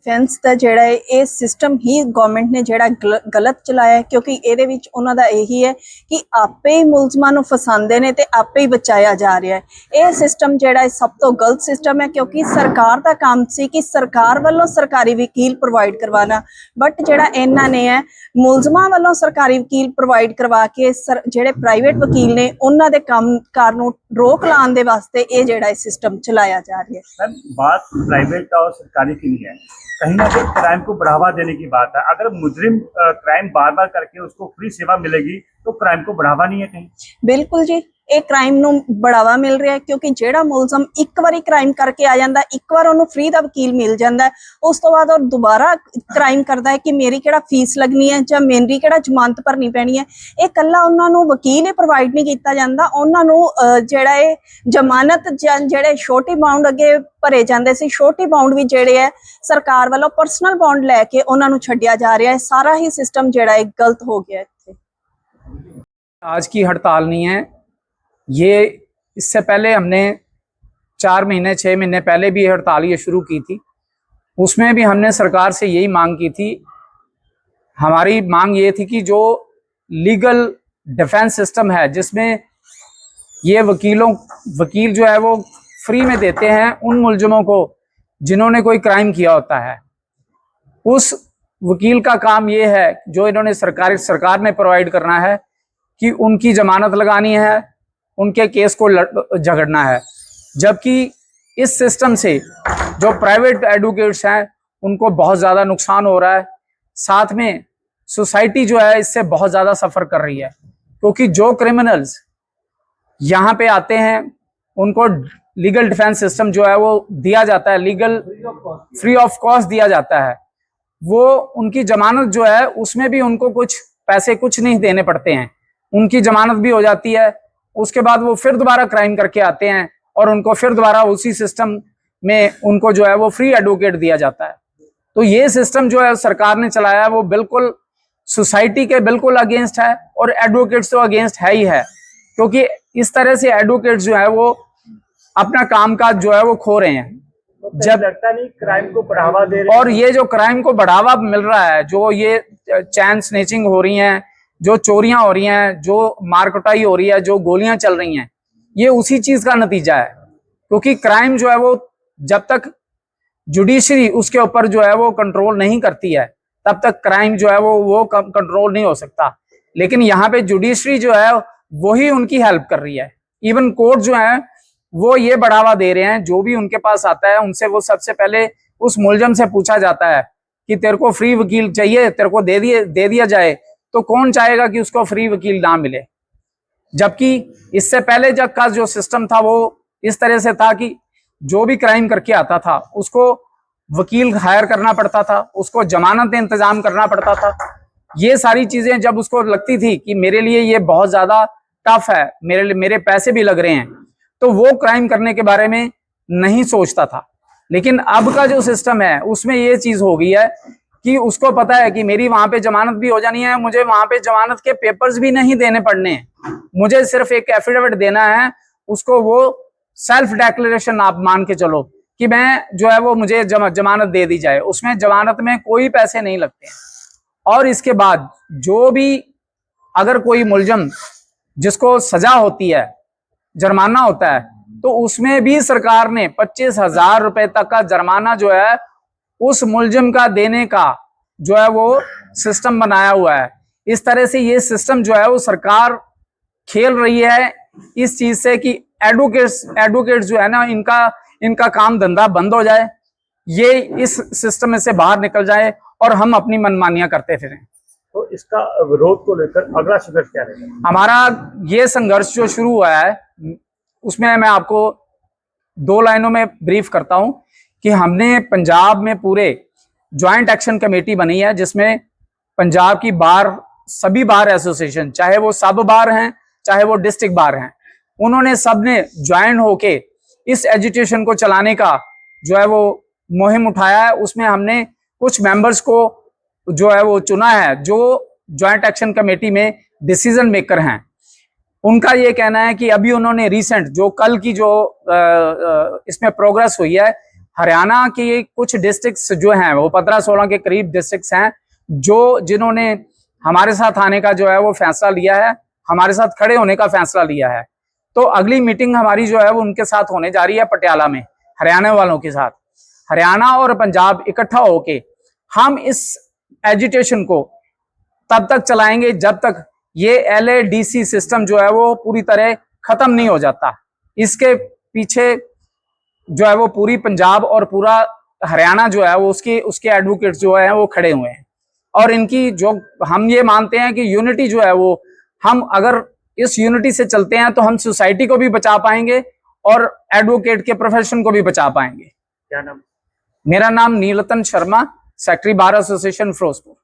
Defence का जिहड़ा है ये सिस्टम ही गवर्नमेंट ने जिहड़ा गलत चलाया है, क्योंकि ये उन्हां दा यही है कि आपे ही मुलजमां नूं फसांदे ने ते आपे ही बचाया जा रहा है। ये सिस्टम जिहड़ा है सब तो गलत सिस्टम है, क्योंकि सरकार का काम सी कि सरकार वालों सरकारी वकील प्रोवाइड करवाना, बट जिहड़ा इन्हां ने है मुलजमां वालों सरकारी वकील प्रोवाइड करवा के जिहड़े प्राइवेट वकील ने उन्हां दे कामकार नूं रोक लाने दे वास्ते ये जिहड़ा सिस्टम चलाया जा रहा है। बात प्राइवेट और सरकारी की नहीं है, कहीं ना कहीं क्राइम को बढ़ावा देने की बात है। अगर मुजरिम क्राइम बार बार करके उसको फ्री सेवा मिलेगी तो क्राइम को बढ़ावा नहीं है कहीं? बिल्कुल जी, ये क्राइम नूं बढ़ावा मिल रहा है, क्योंकि जिहड़ा मुलजम एक बारी क्राइम करके आ जाता, एक बार उन्होंने फ्री दा वकील मिल जाता है, उस तो बाद और दोबारा क्राइम करता है कि मेरी किहड़ा फीस लगनी है जां मेरी किहड़ा जमानत भरनी पैनी है। ये कल्ला उन्होंने वकील ही प्रोवाइड नहीं किया जाता, उन्होंने जिहड़ा है जमानत जिहड़े छोटी बाउंड अगे भरे जाते सी, छोटी बाउंड भी जिहड़े है सरकार वालों परसनल बाउंड लैके उन्होंने छड्डिया जा रहा है। सारा ही सिस्टम जिहड़ा है गलत हो गया है। आज की हड़ताल नहीं है ये, इससे पहले हमने 4 महीने 6 महीने पहले भी हड़ताल ये शुरू की थी। उसमें भी हमने सरकार से यही मांग की थी। हमारी मांग ये थी कि जो लीगल डिफेंस सिस्टम है जिसमें ये वकील जो है वो फ्री में देते हैं उन मुलजमों को जिन्होंने कोई क्राइम किया होता है, उस वकील का काम ये है जो इन्होंने सरकार ने प्रोवाइड करना है कि उनकी जमानत लगानी है, उनके केस को झगड़ना है। जबकि इस सिस्टम से जो प्राइवेट एडवोकेट्स हैं उनको बहुत ज़्यादा नुकसान हो रहा है, साथ में सोसाइटी जो है इससे बहुत ज़्यादा सफ़र कर रही है, क्योंकि जो क्रिमिनल्स यहाँ पे आते हैं उनको लीगल डिफेंस सिस्टम जो है वो दिया जाता है, लीगल फ्री ऑफ कॉस्ट दिया जाता है। वो उनकी जमानत जो है उसमें भी उनको कुछ पैसे कुछ नहीं देने पड़ते हैं, उनकी जमानत भी हो जाती है। उसके बाद वो फिर दोबारा क्राइम करके आते हैं और उनको फिर दोबारा उसी सिस्टम में उनको जो है वो फ्री एडवोकेट दिया जाता है। तो ये सिस्टम जो है सरकार ने चलाया है वो बिल्कुल सोसाइटी के बिल्कुल अगेंस्ट है और एडवोकेट्स तो अगेंस्ट है ही है, क्योंकि इस तरह से एडवोकेट्स जो है वो अपना कामकाज जो है वो खो रहे हैं। जब लगता नहीं क्राइम को बढ़ावा दे रहे हैं, और ये जो क्राइम को बढ़ावा मिल रहा है, जो ये चैन स्नेचिंग हो रही हैं, जो चोरियां हो रही हैं, जो मारकुटाई हो रही है, जो गोलियां चल रही हैं, ये उसी चीज का नतीजा है। क्योंकि क्राइम जो है वो जब तक जुडिशरी उसके ऊपर जो है वो कंट्रोल नहीं करती है तब तक क्राइम जो है वो कंट्रोल नहीं हो सकता। लेकिन यहाँ पे जुडिशरी जो है वही उनकी हेल्प कर रही है। इवन कोर्ट जो है वो ये बढ़ावा दे रहे हैं, जो भी उनके पास आता है उनसे वो सबसे पहले उस मुलजम से पूछा जाता है कि तेरे को फ्री वकील चाहिए, तेरे को दे दिया जाए। तो कौन चाहेगा कि उसको फ्री वकील ना मिले? जबकि इससे पहले जब का जो सिस्टम था वो इस तरह से था कि जो भी क्राइम करके आता था उसको वकील हायर करना पड़ता था, उसको जमानत इंतजाम करना पड़ता था। ये सारी चीजें जब उसको लगती थी कि मेरे लिए ये बहुत ज्यादा टफ है, मेरे पैसे भी लग रहे हैं, तो वो क्राइम करने के बारे में नहीं सोचता था। लेकिन अब का जो सिस्टम है उसमें ये चीज हो गई है कि उसको पता है कि मेरी वहां पे जमानत भी हो जानी है, मुझे वहां पे जमानत के पेपर्स भी नहीं देने पड़ने हैं, मुझे सिर्फ एक एफिडेविट देना है, उसको वो सेल्फ डिक्लेरेशन आप मान के चलो कि मैं जो है वो मुझे जमानत दे दी जाए। उसमें जमानत में कोई पैसे नहीं लगते हैं। और इसके बाद जो भी अगर कोई मुलजम जिसको सजा होती है, जुर्माना होता है, तो उसमें भी सरकार ने 25,000 रुपए तक का जुर्माना जो है उस मुलजिम का देने का जो है वो सिस्टम बनाया हुआ है। इस तरह से ये सिस्टम जो है वो सरकार खेल रही है इस चीज से कि एडवोकेट्स जो है ना इनका काम धंधा बंद हो जाए, ये इस सिस्टम में से बाहर निकल जाए और हम अपनी मनमानियां करते फिरें। तो इसका विरोध को लेकर अगला संघर्ष क्या रहेगा? हमारा ये संघर्ष जो शुरू हुआ है उसमें मैं आपको 2 लाइनों में ब्रीफ करता हूं कि हमने पंजाब में पूरे ज्वाइंट एक्शन कमेटी बनी है, जिसमें पंजाब की सभी बार एसोसिएशन, चाहे वो सब बार हैं चाहे वो डिस्ट्रिक्ट बार हैं, उन्होंने सबने ज्वाइन होके इस एजुटेशन को चलाने का जो है वो मुहिम उठाया है। उसमें हमने कुछ मेंबर्स को जो है वो चुना है जो ज्वाइंट एक्शन कमेटी में डिसीजन मेकर हैं। उनका ये कहना है कि अभी उन्होंने रिसेंट जो कल की जो इसमें प्रोग्रेस हुई है, हरियाणा की कुछ डिस्ट्रिक्ट्स जो हैं वो 15-16 के करीब डिस्ट्रिक्ट्स हैं जिन्होंने हमारे साथ आने का जो है वो फैसला लिया है, हमारे साथ खड़े होने का फैसला लिया है। तो अगली मीटिंग हमारी जो है वो उनके साथ होने जा रही है पटियाला में, हरियाणा वालों के साथ। हरियाणा और पंजाब इकट्ठा होके हम इस एजिटेशन को तब तक चलाएंगे जब तक ये LADC सिस्टम जो है वो पूरी तरह खत्म नहीं हो जाता। इसके पीछे जो है वो पूरी पंजाब और पूरा हरियाणा जो है वो उसके एडवोकेट्स जो है वो खड़े हुए हैं। और इनकी जो हम ये मानते हैं कि यूनिटी जो है वो, हम अगर इस यूनिटी से चलते हैं तो हम सोसाइटी को भी बचा पाएंगे और एडवोकेट के प्रोफेशन को भी बचा पाएंगे। क्या नाम? मेरा नाम Neeltan Sharma, secretary bar association Firozpur.